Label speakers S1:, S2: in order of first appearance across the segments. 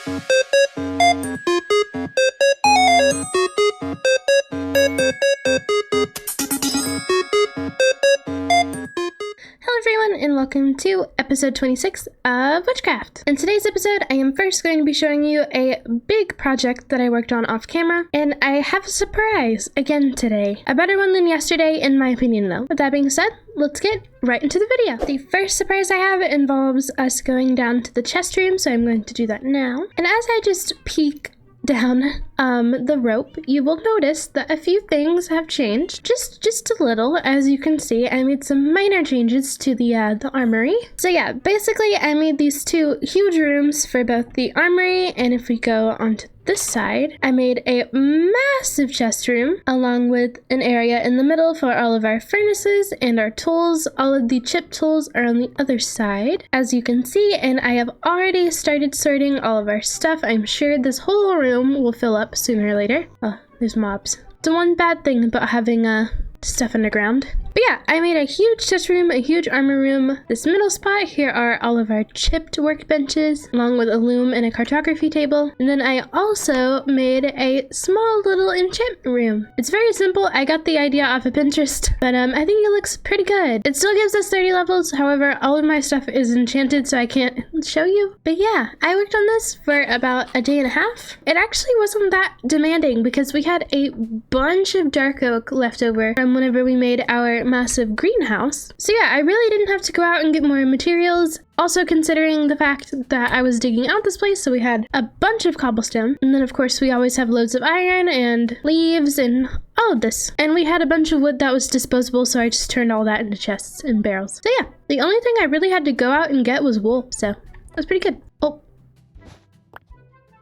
S1: Hello everyone and welcome to episode 26 of WitchCraft. In today's episode, I am first going to be showing you a big project that I worked on off camera, and I have a surprise again today. A better one than yesterday in my opinion though. With that being said, let's get right into the video. The first surprise I have involves us going down to the chest room, so I'm going to do that now. And as I just peek down the rope, you will notice that a few things have changed, just a little. As you can see, I made some minor changes to the armory. So yeah, basically I made these two huge rooms for both the armory, and if we go onto this side, I made a massive chest room along with an area in the middle for all of our furnaces and our tools. All of the chip tools are on the other side, as you can see, and I have already started sorting all of our stuff. I'm sure this whole room will fill up sooner or later. Oh, there's mobs. It's one bad thing about having stuff underground. But yeah, I made a huge chest room, a huge armor room. This middle spot, here are all of our chipped workbenches, along with a loom and a cartography table. And then I also made a small little enchantment room. It's very simple. I got the idea off of Pinterest, but I think it looks pretty good. It still gives us 30 levels. However, all of my stuff is enchanted, so I can't show you. But yeah, I worked on this for about a day and a half. It actually wasn't that demanding because we had a bunch of dark oak left over from whenever we made our massive greenhouse. So yeah, I really didn't have to go out and get more materials. Also considering the fact that I was digging out this place, so we had a bunch of cobblestone. And then of course we always have loads of iron and leaves and all of this. And we had a bunch of wood that was disposable, so I just turned all that into chests and barrels. So yeah, the only thing I really had to go out and get was wool, so it was pretty good. Oh.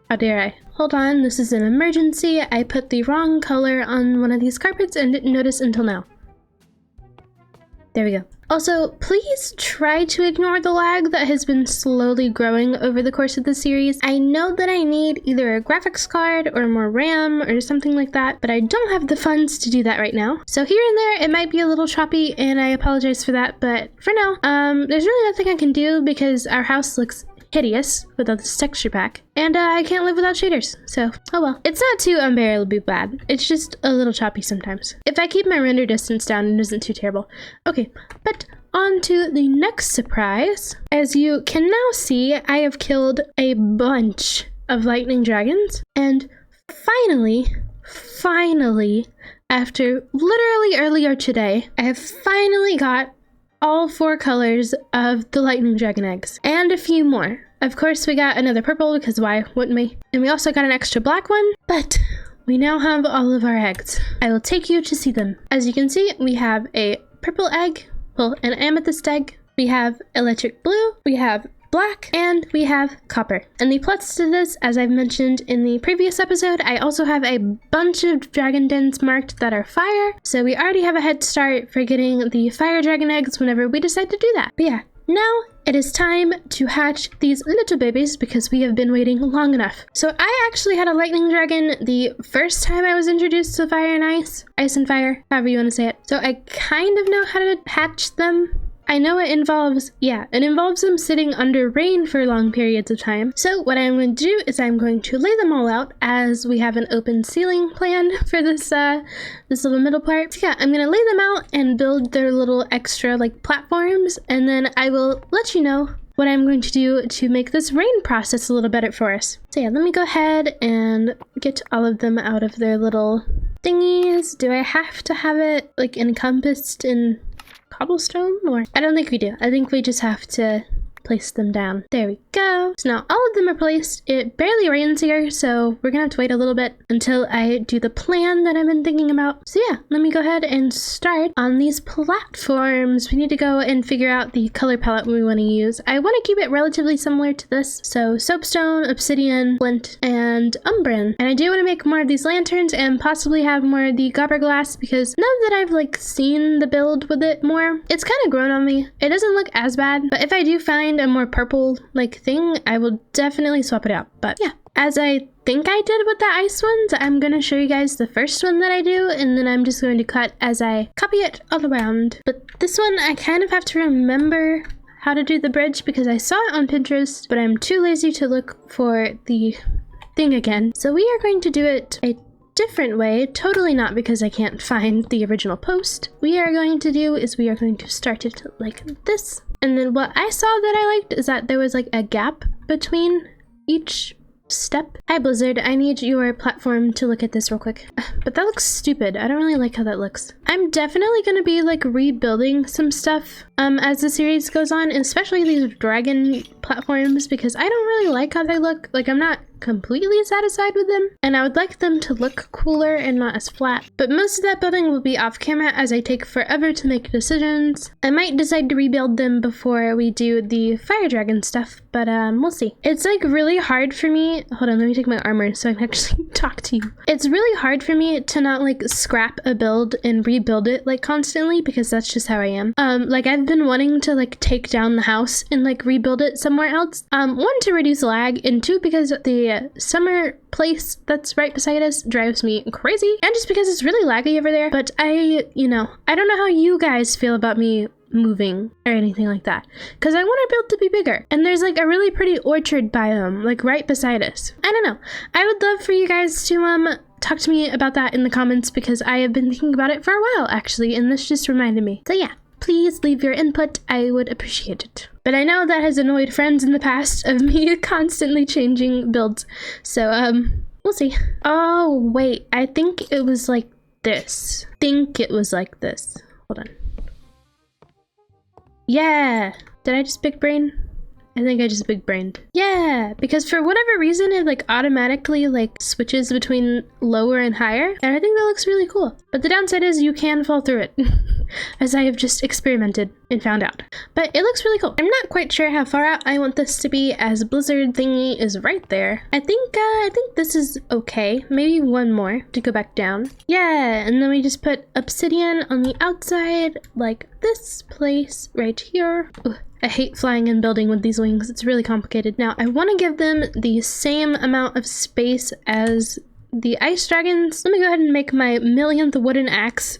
S1: How dare I? Hold on, this is an emergency. I put the wrong color on one of these carpets and didn't notice until now. There we go. Also, please try to ignore the lag that has been slowly growing over the course of the series. I know that I need either a graphics card or more RAM or something like that, but I don't have the funds to do that right now. So here and there, it might be a little choppy, and I apologize for that, but for now, there's really nothing I can do because our house looks hideous without this texture pack, and I can't live without shaders, so oh well. It's not too unbearably bad, it's just a little choppy sometimes. If I keep my render distance down, it isn't too terrible. Okay, but on to the next surprise. As you can now see, I have killed a bunch of lightning dragons, and finally, after literally earlier today, I have finally got all 4 colors of the lightning dragon eggs, and a few more. Of course, we got another purple because why wouldn't we? And we also got an extra black one, but we now have all of our eggs. I will take you to see them. As you can see, we have a purple egg, well, an amethyst egg, we have electric blue, we have black, and we have copper. And the plots to this, as I've mentioned in the previous episode, I also have a bunch of dragon dens marked that are fire, so we already have a head start for getting the fire dragon eggs whenever we decide to do that. But yeah, now it is time to hatch these little babies because we have been waiting long enough. So I actually had a lightning dragon the first time I was introduced to fire and ice and fire, however you want to say it. So I kind of know how to hatch them. I know it involves them sitting under rain for long periods of time. So what I'm going to do is I'm going to lay them all out as we have an open ceiling plan for this little middle part. So yeah, I'm going to lay them out and build their little extra like platforms, and then I will let you know what I'm going to do to make this rain process a little better for us. So yeah, let me go ahead and get all of them out of their little thingies. Do I have to have it like encompassed in cobblestone, or I don't think we do. I think we just have to place them down. There we go. So now all of them are placed. It barely rains here, so we're gonna have to wait a little bit until I do the plan that I've been thinking about. So yeah, let me go ahead and start on these platforms. We need to go and figure out the color palette we want to use. I want to keep it relatively similar to this. So soapstone, obsidian, flint, and umbran. And I do want to make more of these lanterns and possibly have more of the gobber glass, because now that I've like seen the build with it more, it's kind of grown on me. It doesn't look as bad, but if I do find a more purple like thing, I will definitely swap it out. But yeah, as I think I did with the ice ones, I'm gonna show you guys the first one that I do, and then I'm just going to cut as I copy it all around. But this one, I kind of have to remember how to do the bridge because I saw it on Pinterest, but I'm too lazy to look for the thing again. So we are going to do it a different way, totally not because I can't find the original post. We are going to do is we are going to start it like this. And then what I saw that I liked is that there was like a gap between each step. Hi Blizzard, I need your platform to look at this real quick. But that looks stupid. I don't really like how that looks. I'm definitely gonna be like rebuilding some stuff as the series goes on, especially these dragon platforms because I don't really like how they look. Like I'm not completely satisfied with them and I would like them to look cooler and not as flat. But most of that building will be off camera as I take forever to make decisions. I might decide to rebuild them before we do the fire dragon stuff, but we'll see. It's like really hard for me. Hold on, let me take my armor so I can actually talk to you. It's really hard for me to not like scrap a build and rebuild it like constantly because that's just how I am. Like I've been wanting to like take down the house and like rebuild it somewhere else. One, to reduce lag, and two, because the summer place that's right beside us drives me crazy, and just because it's really laggy over there. But I don't know how you guys feel about me moving or anything like that because I want our build to be bigger, and there's like a really pretty orchard biome like right beside us. I don't know, I would love for you guys to talk to me about that in the comments because I have been thinking about it for a while actually, and this just reminded me. So yeah, please leave your input. I would appreciate it. But I know that has annoyed friends in the past of me constantly changing builds. So, we'll see. Oh, wait. I think it was like this. Hold on. Yeah. Did I just big brain? I think I just big brained. Yeah, because for whatever reason it like automatically like switches between lower and higher, and I think that looks really cool. But the downside is you can fall through it, as I have just experimented and found out. But it looks really cool. I'm not quite sure how far out I want this to be, as Blizzard thingy is right there. I think this is okay. Maybe one more to go back down. Yeah, and then we just put obsidian on the outside, like this place right here. Ugh. I hate flying and building with these wings. It's really complicated. Now, I want to give them the same amount of space as the ice dragons. Let me go ahead and make my millionth wooden axe.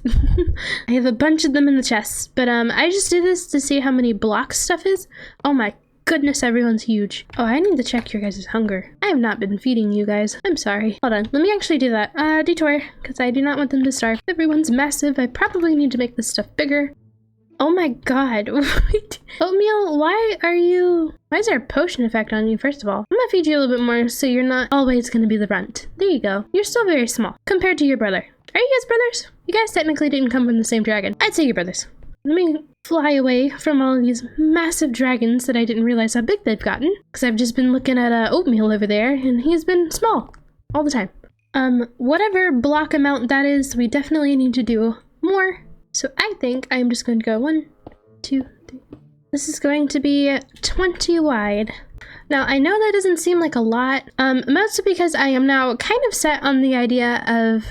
S1: I have a bunch of them in the chest, but I just did this to see how many blocks stuff is. Oh my goodness, everyone's huge. Oh, I need to check your guys' hunger. I have not been feeding you guys. I'm sorry. Hold on, let me actually do that. Detour, because I do not want them to starve. Everyone's massive. I probably need to make this stuff bigger. Oh my god, wait. Oatmeal, why is there a potion effect on you, first of all? I'm gonna feed you a little bit more so you're not always gonna be the runt. There you go. You're still very small compared to your brother. Are you guys brothers? You guys technically didn't come from the same dragon. I'd say you're brothers. Let me fly away from all of these massive dragons that I didn't realize how big they've gotten, because I've just been looking at Oatmeal over there and he's been small all the time. Whatever block amount that is, we definitely need to do more. So I think I'm just going to go 1, 2, 3. This is going to be 20 wide. Now I know that doesn't seem like a lot, mostly because I am now kind of set on the idea of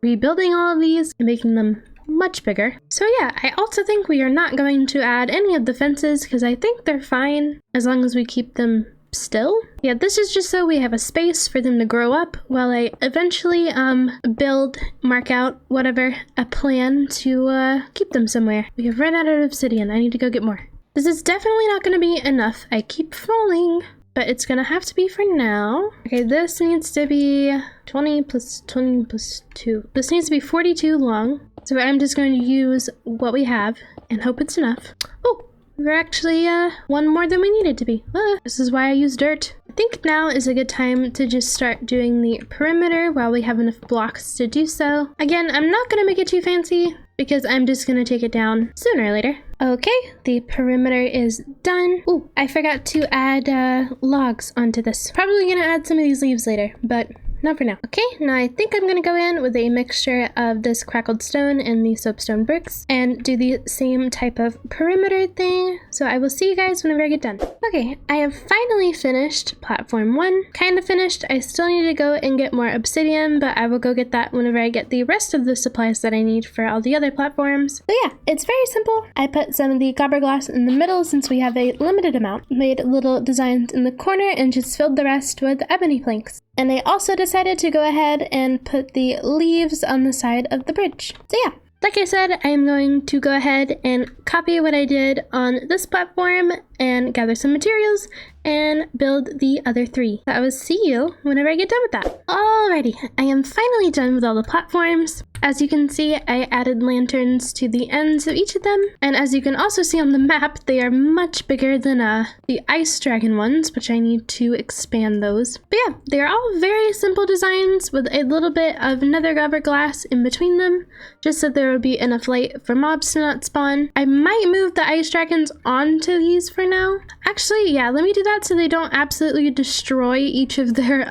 S1: rebuilding all of these and making them much bigger. So yeah, I also think we are not going to add any of the fences because I think they're fine as long as we keep them still. Yeah, this is just so we have a space for them to grow up while I eventually mark out whatever, a plan to keep them somewhere. We have run out of obsidian. I need to go get more. This is definitely not going to be enough. I keep falling, but it's going to have to be for now. Okay, this needs to be 20 plus 20 plus 2. This needs to be 42 long. So I'm just going to use what we have and hope it's enough. Oh! We're actually one more than we needed to be. This is why I use dirt. I think now is a good time to just start doing the perimeter while we have enough blocks to do so. Again, I'm not gonna make it too fancy because I'm just gonna take it down sooner or later. Okay, the perimeter is done. Ooh, I forgot to add logs onto this. Probably gonna add some of these leaves later, but not for now. Okay, now I think I'm gonna go in with a mixture of this crackled stone and the soapstone bricks and do the same type of perimeter thing. So I will see you guys whenever I get done. Okay, I have finally finished platform 1. Kind of finished. I still need to go and get more obsidian, but I will go get that whenever I get the rest of the supplies that I need for all the other platforms. So yeah, it's very simple. I put some of the copper glass in the middle since we have a limited amount. Made little designs in the corner and just filled the rest with ebony planks. And I also decided to go ahead and put the leaves on the side of the bridge. So yeah, like I said, I am going to go ahead and copy what I did on this platform and gather some materials and build the other 3. I will see you whenever I get done with that. Alrighty, I am finally done with all the platforms. As you can see, I added lanterns to the ends of each of them, and as you can also see on the map, they are much bigger than the ice dragon ones, which I need to expand those. But yeah, they are all very simple designs with a little bit of nether gobber glass in between them, just so there will be enough light for mobs to not spawn. I might move the ice dragons onto these for now. Actually, yeah, let me do that so they don't absolutely destroy each of their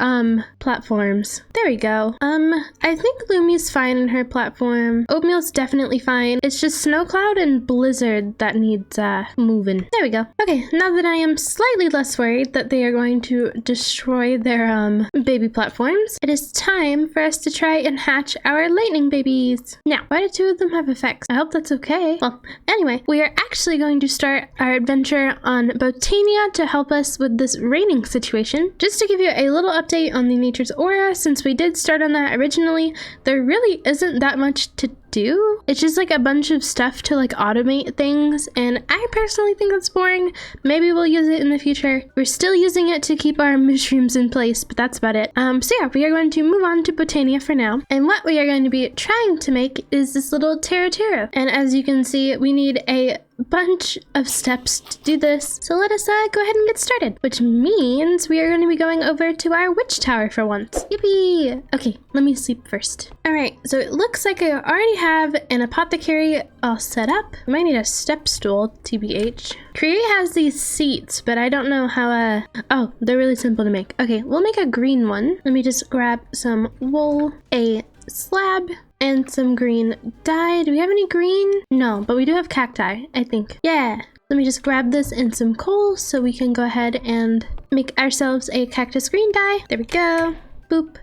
S1: platforms. There we go. I think Lumi's fine in her platform. Oatmeal's definitely fine. It's just Snowcloud and Blizzard that needs moving. There we go. Okay, now that I am slightly less worried that they are going to destroy their baby platforms, it is time for us to try and hatch our lightning babies. Now, why do 2 of them have effects? I hope that's okay. Well, anyway, we are actually going to start our adventure on Botania to help us with this raining situation. Just to give you a little update on the Nature's Aura, since we did start on that originally, there really isn't that much to do. It's just like a bunch of stuff to like automate things, and I personally think that's boring. Maybe we'll use it in the future. We're still using it to keep our mushrooms in place, but that's about it. So yeah, we are going to move on to Botania for now, and what we are going to be trying to make is this little Terra. And as you can see, we need a bunch of steps to do this, so let us go ahead and get started, which means we are going to be going over to our witch tower for once. Yippee! Okay, let me sleep first. Alright, so it looks like I already have an apothecary all set up. I might need a step stool, TBH. Create has these seats, but I don't know how oh, they're really simple to make. Okay, we'll make a green one. Let me just grab some wool, a slab, and some green dye. Do we have any green? No, but we do have cacti, I think. Yeah. Let me just grab this and some coal so we can go ahead and make ourselves a cactus green dye. There we go. Boop,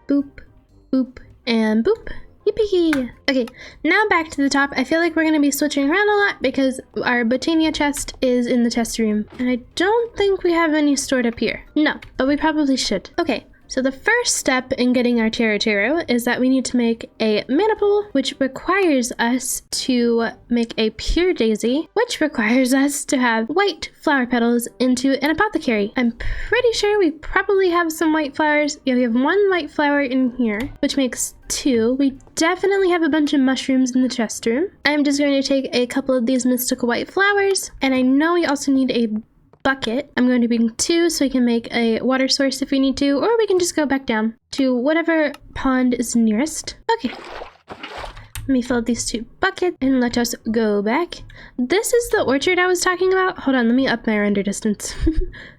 S1: boop, boop, and boop. Yippee! Okay, now back to the top. I feel like we're going to be switching around a lot because our Botania chest is in the chest room. And I don't think we have any stored up here. No, but we probably should. Okay. So the first step in getting our Terra is that we need to make a mana pool, which requires us to make a pure daisy, which requires us to have white flower petals into an apothecary. I'm pretty sure we probably have some white flowers. Yeah, we have 1 white flower in here, which makes 2. We definitely have a bunch of mushrooms in the chest room. I'm just going to take a couple of these mystical white flowers, and I know we also need a bucket. I'm going to bring 2 so we can make a water source if we need to, or we can just go back down to whatever pond is nearest. Okay. Let me fill up these 2 buckets and let us go back. This is the orchard I was talking about. Hold on, let me up my render distance.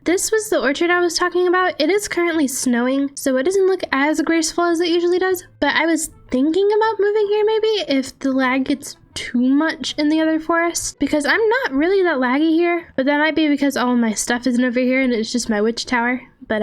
S1: This was the orchard I was talking about. It is currently snowing, so it doesn't look as graceful as it usually does, but I was thinking about moving here maybe if the lag gets too much in the other forest, because I'm not really that laggy here, but that might be because all my stuff isn't over here and it's just my witch tower. But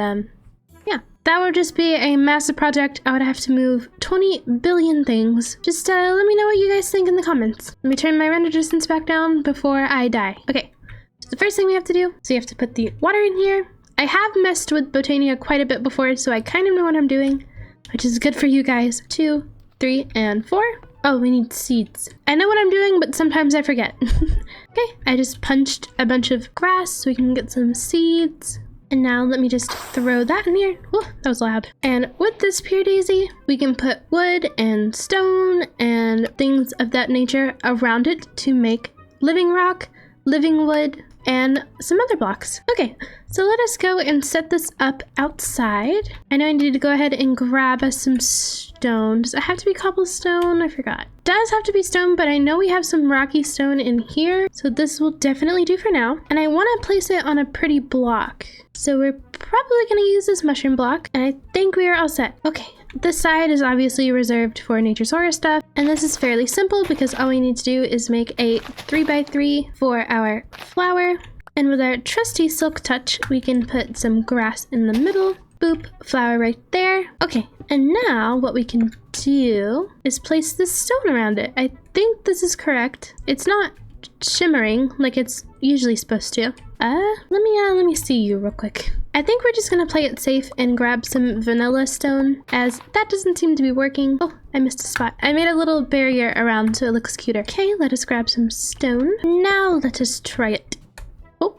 S1: yeah, that would just be a massive project. I would have to move 20 billion things. Just let me know what you guys think in the comments. Let me turn my render distance back down before I die. Okay, so the first thing we have to do, so you have to put the water in here. I have messed with Botania quite a bit before, so I kind of know what I'm doing, which is good for you guys. 2, 3, and 4. Oh, we need seeds. I know what I'm doing, but sometimes I forget. Okay, I just punched a bunch of grass so we can get some seeds. And now let me just throw that in here. Oh, that was loud. And with this pure daisy, we can put wood and stone and things of that nature around it to make living rock, living wood, and some other blocks. Okay, so let us go and set this up outside. I know I need to go ahead and grab us some stone. Does it have to be cobblestone? I forgot. It does have to be stone, but I know we have some rocky stone in here, so this will definitely do for now. And I want to place it on a pretty block. So we're probably going to use this mushroom block, and I think we are all set. Okay. This side is obviously reserved for Nature's Aura stuff, and this is fairly simple because all we need to do is make a 3x3 for our flower, and with our trusty silk touch we can put some grass in the middle. Boop, flower right there. Okay, and now what we can do is place this stone around it. I think this is correct. It's not shimmering like it's usually supposed to. Let me see you real quick. I think we're just gonna play it safe and grab some vanilla stone, as that doesn't seem to be working. Oh, I missed a spot. I made a little barrier around so it looks cuter. Okay, let us grab some stone. Now let us try it. Oh.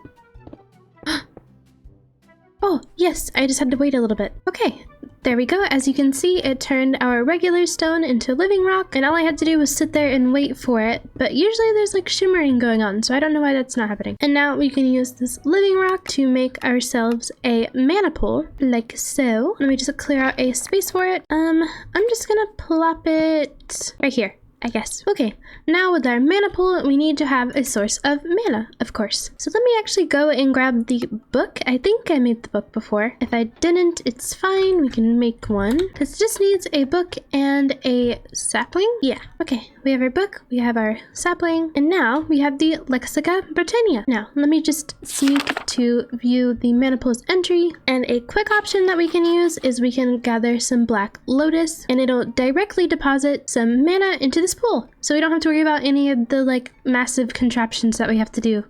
S1: Oh, yes, I just had to wait a little bit. Okay. There we go. As you can see, it turned our regular stone into living rock, and all I had to do was sit there and wait for it. But usually there's like shimmering going on, so I don't know why that's not happening. And now we can use this living rock to make ourselves a mana pool, like so. Let me just clear out a space for it. I'm just gonna plop it right here, I guess. Okay, now with our mana pool, we need to have a source of mana, of course. So let me actually go and grab the book. I think I made the book before. If I didn't, it's fine. We can make one. This just needs a book and a sapling. Yeah, okay. We have our book, we have our sapling, and now we have the Lexica Britannia. Now, let me just sneak to view the mana pool's entry, and a quick option that we can use is we can gather some black lotus, and it'll directly deposit some mana into this pool. So we don't have to worry about any of the like massive contraptions that we have to do.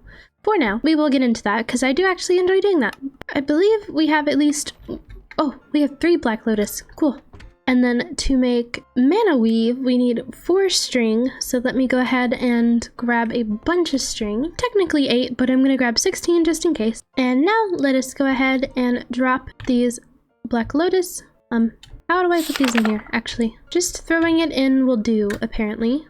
S1: For now, we will get into that because I do actually enjoy doing that. I believe we have at least, oh, we have 3 black lotus. Cool. And then to make mana weave, we need 4 string. So let me go ahead and grab a bunch of string. Technically 8, but I'm going to grab 16 just in case. And now let us go ahead and drop these black lotus. How do I put these in here, actually? Just throwing it in will do, apparently.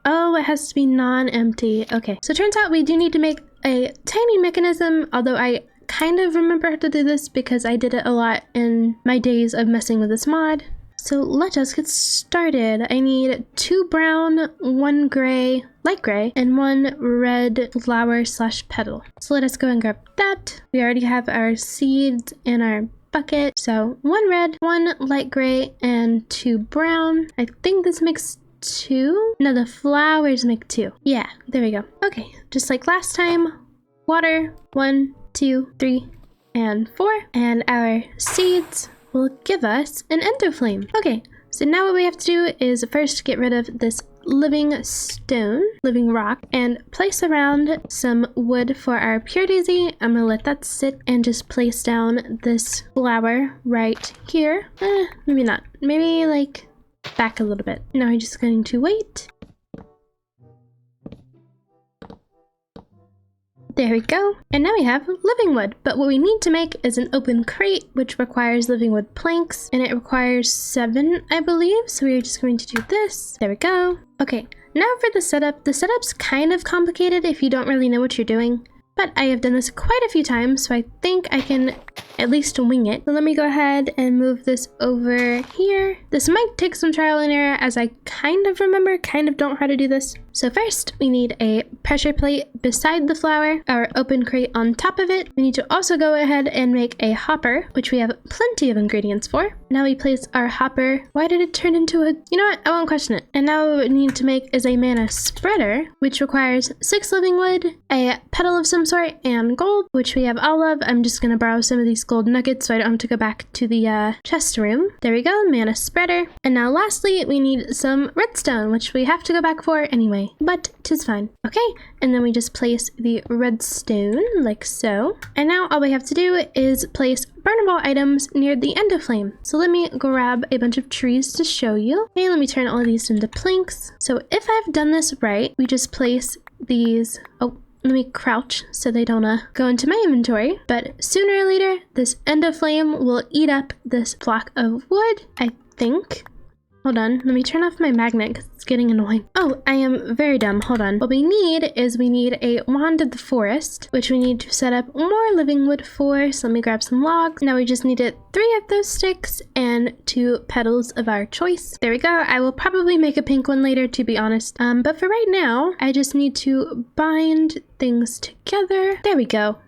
S1: Oh, it has to be non-empty. Okay, so it turns out we do need to make a tiny mechanism, although I kind of remember how to do this because I did it a lot in my days of messing with this mod. So let us get started. I need 2 brown, 1 gray, light gray, and 1 red flower / petal. So let us go and grab that. We already have our seeds and our bucket. So 1 red, 1 light gray, and 2 brown. I think this makes 2. No, the flowers make 2. Yeah, there we go. Okay, just like last time, water, 1, 2, 3, and 4. And our seeds will give us an endoflame. Okay, so now what we have to do is first get rid of this living stone, living rock, and place around some wood for our pure daisy. I'm gonna let that sit and just place down this flower right here. Maybe not. Maybe like back a little bit. Now I'm just going to wait. There we go. And now we have living wood. But what we need to make is an open crate, which requires living wood planks, and it requires 7, I believe. So we're just going to do this. There we go. Okay, now for the setup. The setup's kind of complicated if you don't really know what you're doing, but I have done this quite a few times, so I think I can at least wing it. So let me go ahead and move this over here. This might take some trial and error as I kind of remember, kind of don't know how to do this. So first, we need a pressure plate beside the flower, our open crate on top of it. We need to also go ahead and make a hopper, which we have plenty of ingredients for. Now we place our hopper. Why did it turn into a... You know what? I won't question it. And now what we need to make is a mana spreader, which requires 6 living wood, a petal of some sort, and gold, which we have all of. I'm just going to borrow some of these gold nuggets so I don't have to go back to the chest room. There we go, mana spreader. And now lastly, we need some redstone, which we have to go back for anyway, but 'tis fine. Okay, and then we just place the redstone like so. And now all we have to do is place burnable items near the end of flame. So let me grab a bunch of trees to show you. Okay, let me turn all of these into planks. So if I've done this right, we just place these... Oh, let me crouch so they don't go into my inventory. But sooner or later, this end of flame will eat up this block of wood, I think. Hold on, let me turn off my magnet because it's getting annoying. Oh, I am very dumb. Hold on. What we need is we need a wand of the forest, which we need to set up more living wood for. So let me grab some logs. Now we just needed 3 of those sticks and 2 petals of our choice. There we go. I will probably make a pink one later, to be honest. But for right now, I just need to bind things together. There we go.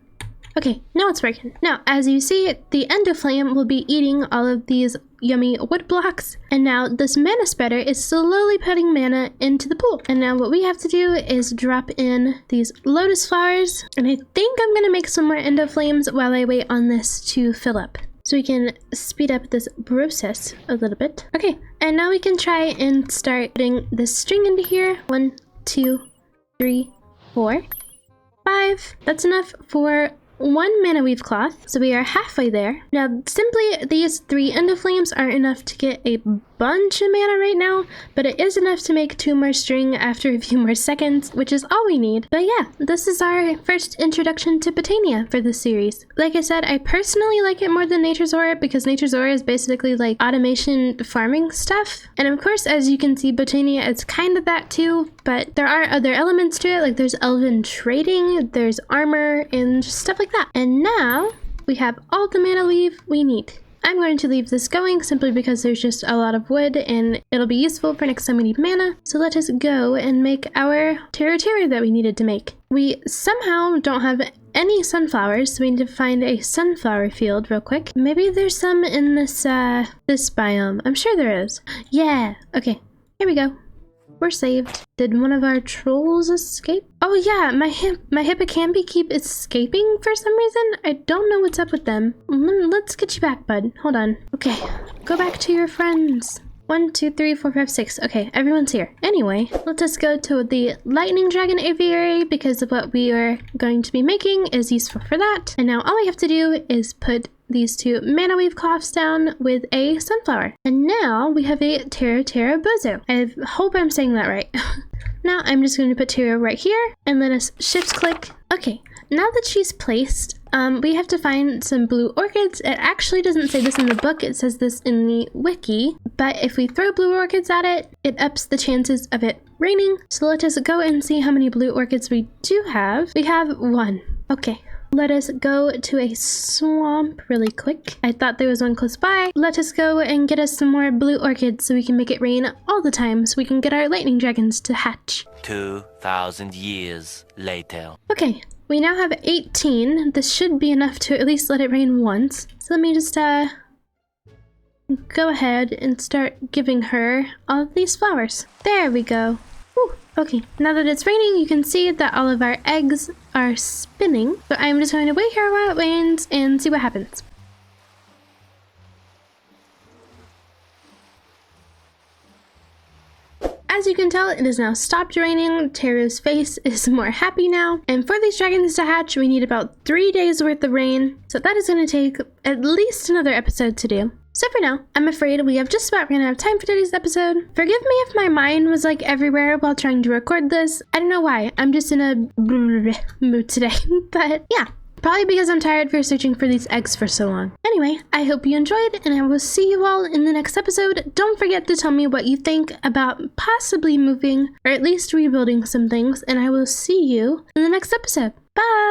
S1: Okay, now it's working. Now, as you see, the end of flame will be eating all of these yummy wood blocks, and now this mana spreader is slowly putting mana into the pool. And now what we have to do is drop in these lotus flowers, and I think I'm gonna make some more end of flames while I wait on this to fill up, so we can speed up this process a little bit. Okay, and now we can try and start putting this string into here. 1, 2, 3, 4. 5. That's enough for 1 mana weave cloth, so we are halfway there. Now, simply these 3 end of flames aren't enough to get a bunch of mana right now, but it is enough to make 2 more string after a few more seconds, which is all we need. But yeah, this is our first introduction to Botania for this series. Like I said, I personally like it more than Nature's Aura because Nature's Aura is basically like automation farming stuff. And of course, as you can see, Botania is kind of that too, but there are other elements to it, like there's elven trading, there's armor, and just stuff like that. And now we have all the mana weave we need. I'm going to leave this going simply because there's just a lot of wood and it'll be useful for next time we need mana. So let us go and make our terra that we needed to make. We somehow don't have any sunflowers, so we need to find a sunflower field real quick. Maybe there's some in this this biome. I'm sure there is. Yeah, okay, here we go. We're saved. Did one of our trolls escape? Oh yeah, my hippocampi keep escaping for some reason. I don't know what's up with them. Let's get you back, bud. Hold on. Okay, go back to your friends. 1, 2, 3, 4, 5, 6. Okay, everyone's here. Anyway, let us go to the lightning dragon aviary because what we are going to be making is useful for that. And now all we have to do is put these 2 mana weave cloths down with a sunflower. And now we have a terra bozo. I hope I'm saying that right. Now I'm just going to put terra right here and let us shift click. Okay, now that she's placed, we have to find some blue orchids. It actually doesn't say this in the book, it says this in the wiki, but if we throw blue orchids at it, it ups the chances of it raining. So let us go and see how many blue orchids we do have. We have 1. Okay. Let us go to a swamp really quick. I thought there was one close by. Let us go and get us some more blue orchids so we can make it rain all the time so we can get our lightning dragons to hatch.
S2: 2,000 years later.
S1: Okay, we now have 18. This should be enough to at least let it rain once. So let me just go ahead and start giving her all of these flowers. There we go. Whew. Okay, now that it's raining, you can see that all of our eggs are spinning. So I'm just going to wait here while it rains and see what happens. As you can tell, it has now stopped raining. Terra's face is more happy now. And for these dragons to hatch, we need about 3 days worth of rain. So that is going to take at least another episode to do. So for now, I'm afraid we have just about ran out of time for today's episode. Forgive me if my mind was like everywhere while trying to record this. I don't know why. I'm just in a mood today. But yeah, probably because I'm tired for searching for these eggs for so long. Anyway, I hope you enjoyed and I will see you all in the next episode. Don't forget to tell me what you think about possibly moving or at least rebuilding some things, and I will see you in the next episode. Bye!